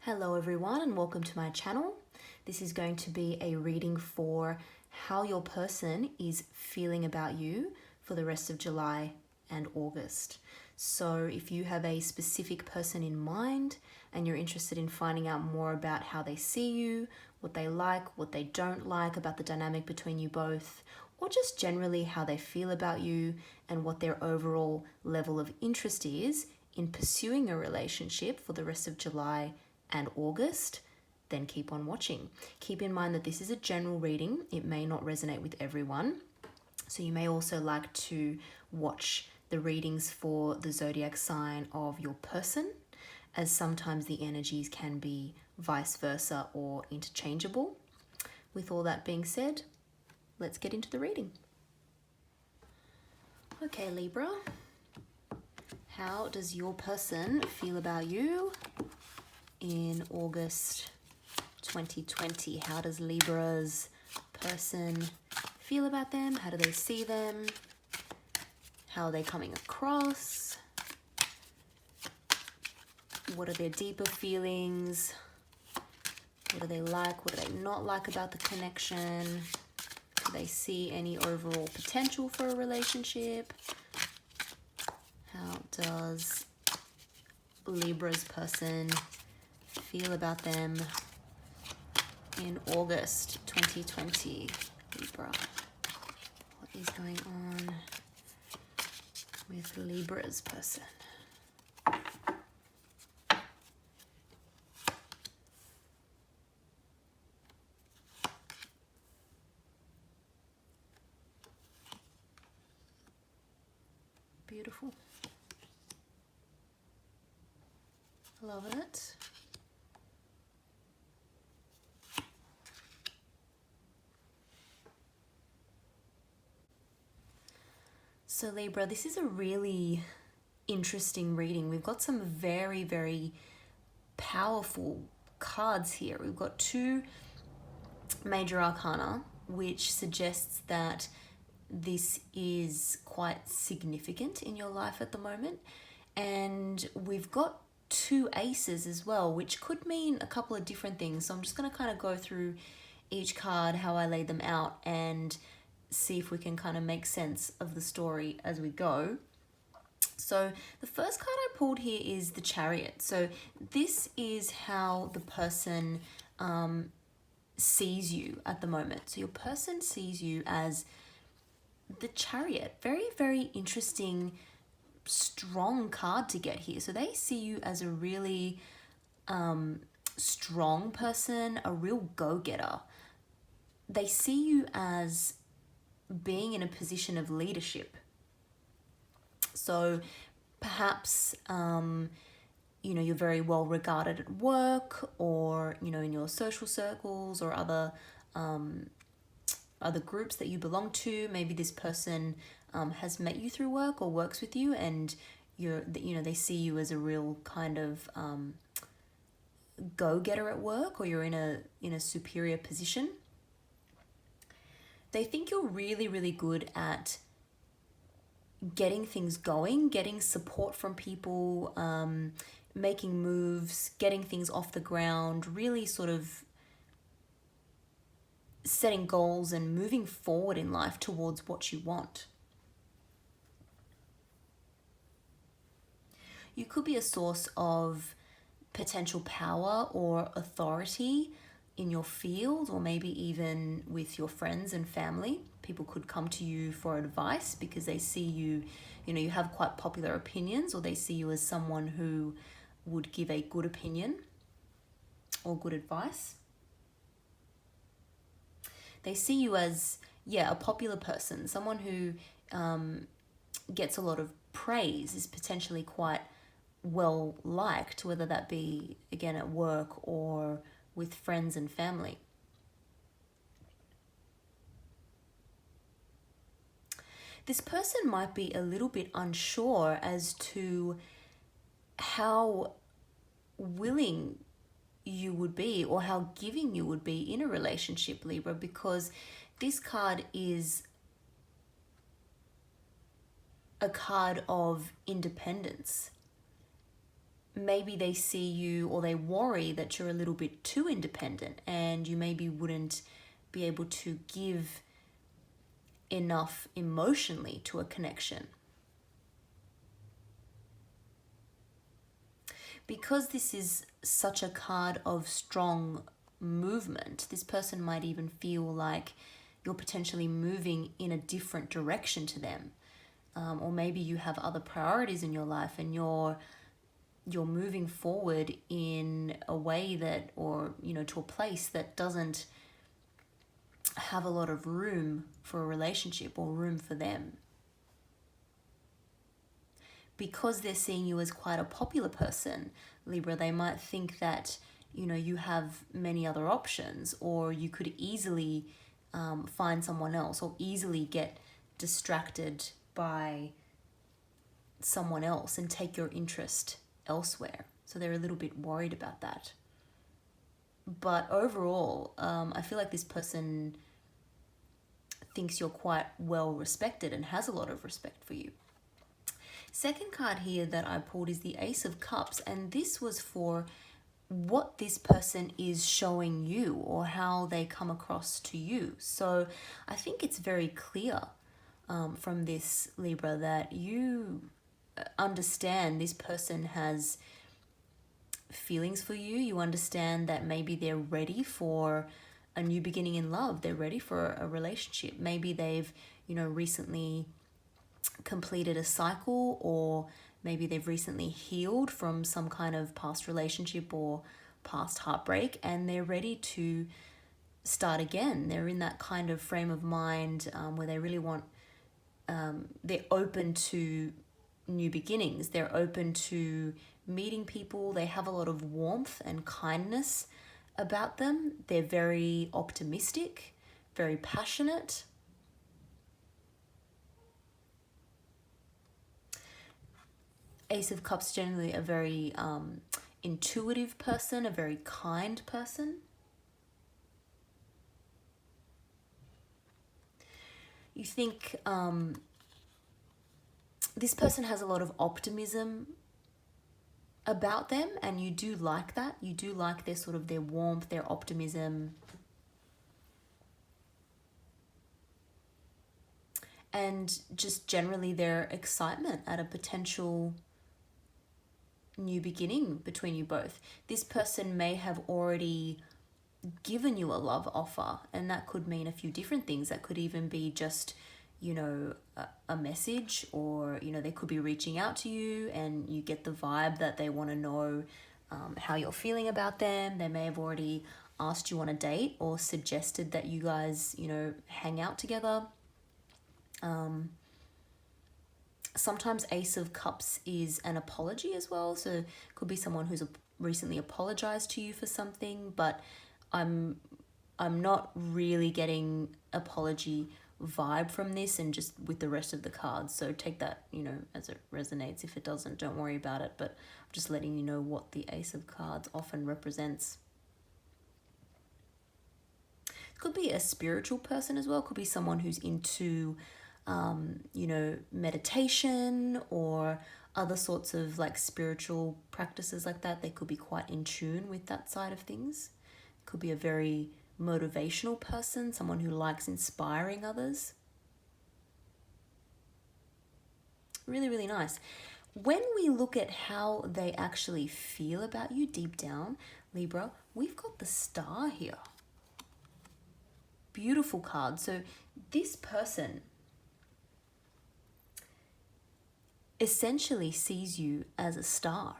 Hello everyone and welcome to my channel. This is going to be a reading for how your person is feeling about you for the rest of July and August. So if you have a specific person in mind and you're interested in finding out more about how they see you, what they like, what they don't like about the dynamic between you both, or just generally how they feel about you and what their overall level of interest is in pursuing a relationship for the rest of July and August, then keep on watching. Keep in mind that this is a general reading. It may not resonate with everyone. So you may also like to watch the readings for the zodiac sign of your person, as sometimes the energies can be vice versa or interchangeable. With all that being said, let's get into the reading. Okay, Libra, how does your person feel about you in August 2020? How does Libra's person feel about them? How do they see them? How are they coming across? What are their deeper feelings? What do they like? What do they not like about the connection? Do they see any overall potential for a relationship? How does Libra's person feel about them in August 2020, Libra? What is going on with Libra's person? Beautiful. Love it. So Libra, this is a really interesting reading. We've got some very, very powerful cards here. We've got two major arcana, which suggests that this is quite significant in your life at the moment. And we've got two aces as well, which could mean a couple of different things. So I'm just going to kind of go through each card, how I lay them out, and see if we can kind of make sense of the story as we go. So the first card I pulled here is the Chariot. So this is how the person sees you at the moment. So your person sees you as the Chariot. Very, very interesting, strong card to get here. So they see you as a really strong person, a real go-getter. They see you as being in a position of leadership. So perhaps, you're very well regarded at work, or, in your social circles or other groups that you belong to. Maybe this person has met you through work or works with you, and they see you as a real kind of go-getter at work, or you're in a superior position. They think you're really, really good at getting things going, getting support from people, making moves, getting things off the ground, really sort of setting goals and moving forward in life towards what you want. You could be a source of potential power or authority in your field, or maybe even with your friends and family. People could come to you for advice because they see you, you have quite popular opinions, or they see you as someone who would give a good opinion or good advice. They see you as, a popular person, someone who gets a lot of praise, is potentially quite well liked, whether that be, again, at work or with friends and family. This person might be a little bit unsure as to how willing you would be or how giving you would be in a relationship, Libra, because this card is a card of independence. maybe they see you, or they worry that you're a little bit too independent and you maybe wouldn't be able to give enough emotionally to a connection. Because this is such a card of strong movement, this person might even feel like you're potentially moving in a different direction to them. Or maybe you have other priorities in your life and you're moving forward in a way that, or, to a place that doesn't have a lot of room for a relationship or room for them. Because they're seeing you as quite a popular person, Libra, they might think that, you have many other options, or you could easily find someone else, or easily get distracted by someone else and take your interest elsewhere. So they're a little bit worried about that. But overall, I feel like this person thinks you're quite well respected and has a lot of respect for you. Second card here that I pulled is the Ace of Cups, and this was for what this person is showing you or how they come across to you. So I think it's very clear from this, Libra, that you understand this person has feelings for you. You understand that maybe they're ready for a new beginning in love. They're ready for a relationship. Maybe they've, recently completed a cycle, or maybe they've recently healed from some kind of past relationship or past heartbreak, and they're ready to start again. They're in that kind of frame of mind where they really want, they're open to new beginnings. They're open to meeting people. They have a lot of warmth and kindness about them. They're very optimistic, very passionate. Ace of Cups, generally a very intuitive person, a very kind person. You think this person has a lot of optimism about them, and you do like that. You do like their warmth, their optimism. And just generally their excitement at a potential new beginning between you both. This person may have already given you a love offer, and that could mean a few different things. That could even be just, a message, or, they could be reaching out to you and you get the vibe that they want to know how you're feeling about them. They may have already asked you on a date or suggested that you guys, hang out together. Sometimes Ace of Cups is an apology as well. So it could be someone who's recently apologized to you for something, but I'm not really getting apology vibe from this, and just with the rest of the cards. So take that, as it resonates. If it doesn't, don't worry about it, but I'm just letting you know what the Ace of Cards often represents. It could be a spiritual person as well. It could be someone who's into meditation or other sorts of spiritual practices like that. They could be quite in tune with that side of things. Could be a very motivational person, someone who likes inspiring others. Really, really nice. When we look at how they actually feel about you deep down, Libra, we've got the Star here. Beautiful card. So this person essentially sees you as a star.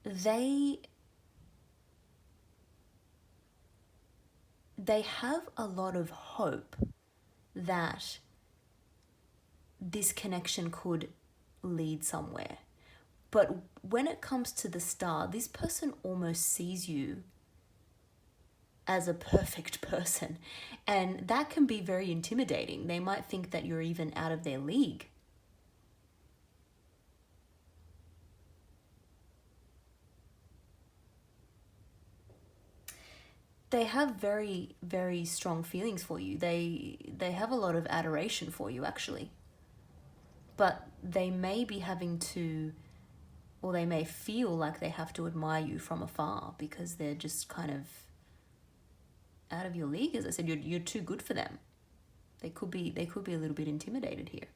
They have a lot of hope that this connection could lead somewhere. But when it comes to the Star, this person almost sees you as a perfect person. And that can be very intimidating. They might think that you're even out of their league. They have very, very strong feelings for you. They have a lot of adoration for you, actually. But they may be having to or they may feel like they have to admire you from afar because they're just kind of out of your league. As I said, you're too good for them. They could be a little bit intimidated here.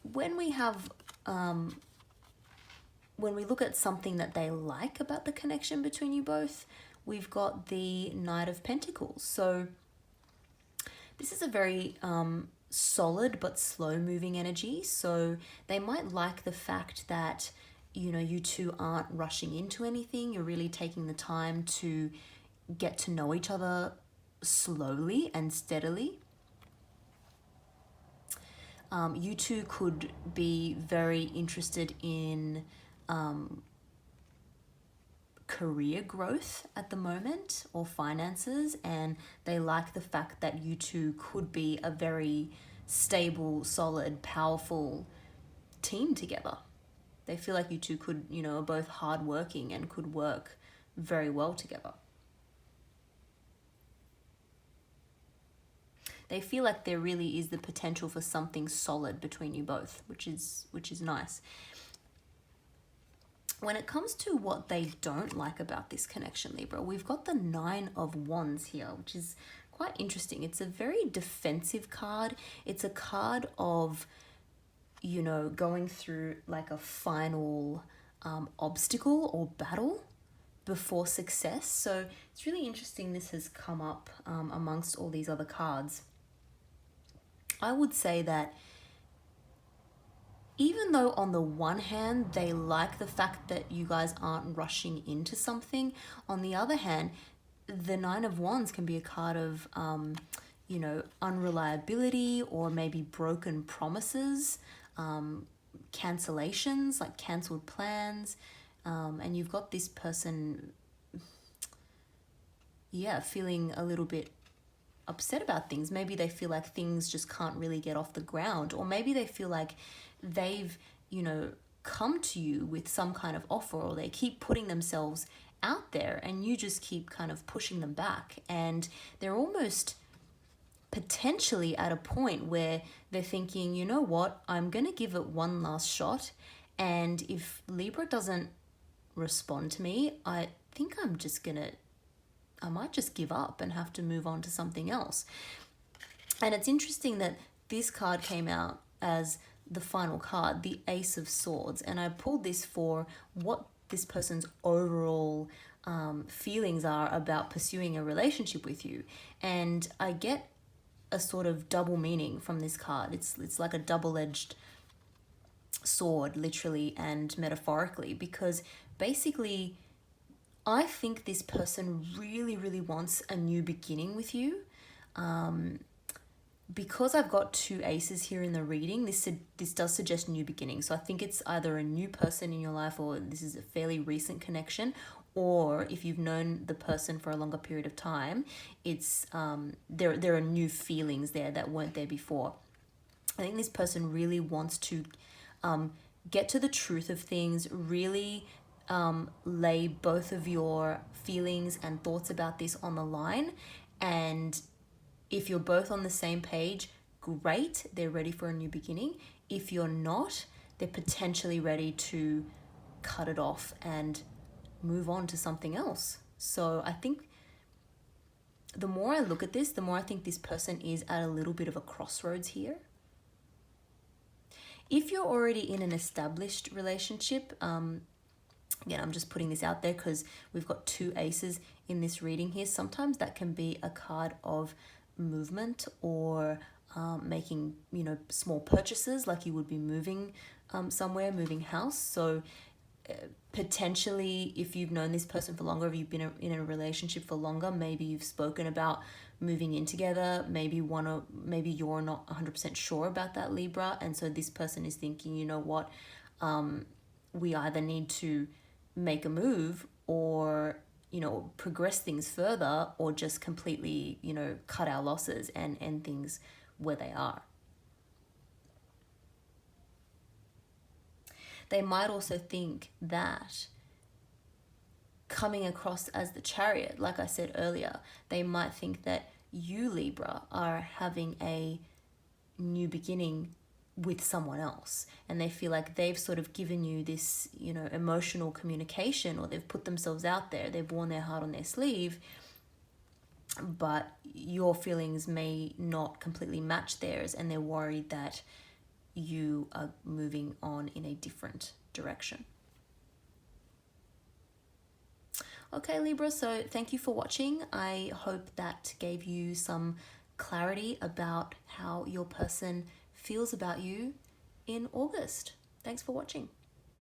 When we have when we look at something that they like about the connection between you both, we've got the Knight of Pentacles. So this is a very solid but slow moving energy. So they might like the fact that, you know, you two aren't rushing into anything. You're really taking the time to get to know each other slowly and steadily. You two could be very interested in career growth at the moment, or finances, and they like the fact that you two could be a very stable, solid, powerful team together. They feel like you two could, you know, are both hardworking and could work very well together. They feel like there really is the potential for something solid between you both, which is nice. When it comes to what they don't like about this connection, Libra, we've got the Nine of Wands here, which is quite interesting. It's a very defensive card. It's a card of, you know, going through like a final obstacle or battle before success. So it's really interesting this has come up amongst all these other cards. I would say that even though on the one hand they like the fact that you guys aren't rushing into something, on the other hand, the Nine of Wands can be a card of, you know, unreliability, or maybe broken promises, cancellations, like cancelled plans, and you've got this person, feeling a little bit upset about things. Maybe they feel like things just can't really get off the ground, or maybe they feel like they've, you know, come to you with some kind of offer, or they keep putting themselves out there and you just keep kind of pushing them back, and they're almost potentially at a point where they're thinking, you know what, I'm going to give it one last shot, and if Libra doesn't respond to me, I think I might just give up and have to move on to something else. And it's interesting that this card came out as the final card, the Ace of Swords. And I pulled this for what this person's overall feelings are about pursuing a relationship with you. And I get a sort of double meaning from this card. It's like a double-edged sword, literally and metaphorically, because basically I think this person really, really wants a new beginning with you. Because I've got two aces here in the reading, this does suggest new beginning. So I think it's either a new person in your life, or this is a fairly recent connection, or if you've known the person for a longer period of time, it's there are new feelings there that weren't there before. I think this person really wants to get to the truth of things, really lay both of your feelings and thoughts about this on the line. And if you're both on the same page, great, they're ready for a new beginning. If you're not, they're potentially ready to cut it off and move on to something else. So I think the more I look at this, the more I think this person is at a little bit of a crossroads here. If you're already in an established relationship, again, I'm just putting this out there because we've got two aces in this reading here. Sometimes that can be a card of movement, or making, you know, small purchases, like you would be moving somewhere, moving house. So potentially, if you've known this person for longer, if you've been in a relationship for longer, maybe you've spoken about moving in together. Maybe you're not 100% sure about that, Libra, and so this person is thinking, you know what, we either need to make a move, or, you know, progress things further, or just completely, you know, cut our losses and end things where they are. They might also think that coming across as the Chariot, like I said earlier, they might think that you, Libra, are having a new beginning with someone else, and they feel like they've sort of given you this, emotional communication, or they've put themselves out there, they've worn their heart on their sleeve, but your feelings may not completely match theirs, and they're worried that you are moving on in a different direction. Okay, Libra, so thank you for watching. I hope that gave you some clarity about how your person feels about you in August. Thanks for watching.